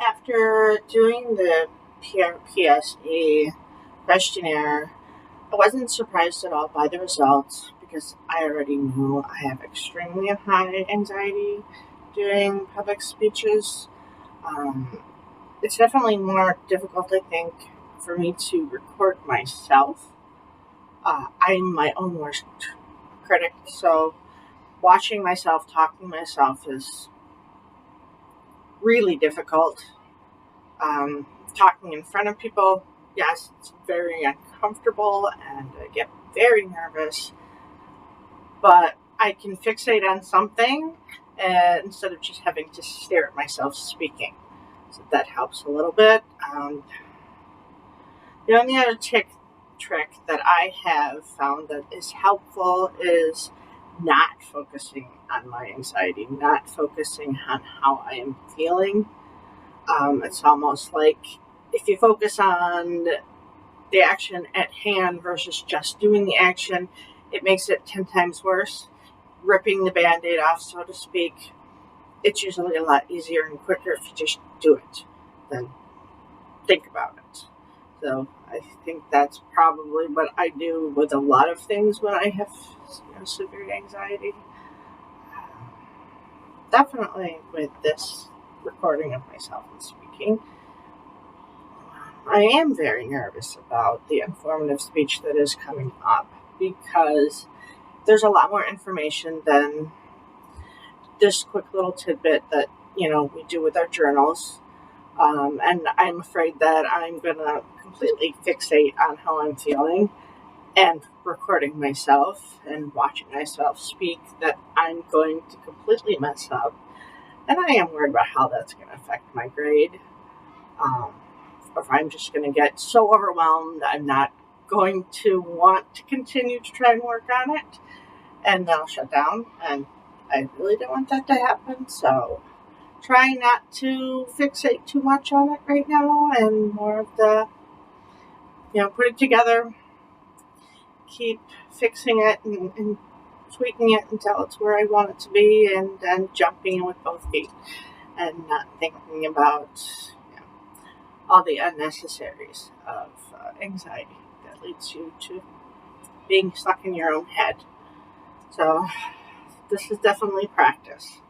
After doing the PSA questionnaire, I wasn't surprised at all by the results because I already knew I have extremely high anxiety during public speeches. Um, it's definitely more difficult, I think, for me to record myself. I'm my own worst critic, so watching myself, talking to myself is really difficult. Um, Talking in front of people, yes, it's very uncomfortable and I get very nervous, but I can fixate on something instead of just having to stare at myself speaking. So that helps a little bit. The only other trick that I have found that is helpful is not focusing on my anxiety, not focusing on how I am feeling. It's almost like if you focus on the action at hand versus just doing the action, it makes it 10 times worse. Ripping the band aid off, so to speak, it's usually a lot easier and quicker if you just do it than think about it. So I think that's probably what I do with a lot of things when I have severe anxiety. Definitely with this recording of myself and speaking, I am very nervous about the informative speech that is coming up because there's a lot more information than this quick little tidbit that we do with our journals. And I'm afraid that I'm going to completely fixate on how I'm feeling and recording myself and watching myself speak that I'm going to completely mess up. And I am worried about how that's going to affect my grade. If I'm just going to get so overwhelmed, I'm not going to want to continue to try and work on it. And then I'll shut down. And I really don't want that to happen. So try not to fixate too much on it right now and more of the, put it together, keep fixing it and tweaking it until it's where I want it to be, and then jumping in with both feet and not thinking about all the unnecessaries of anxiety that leads you to being stuck in your own head. So this is definitely practice.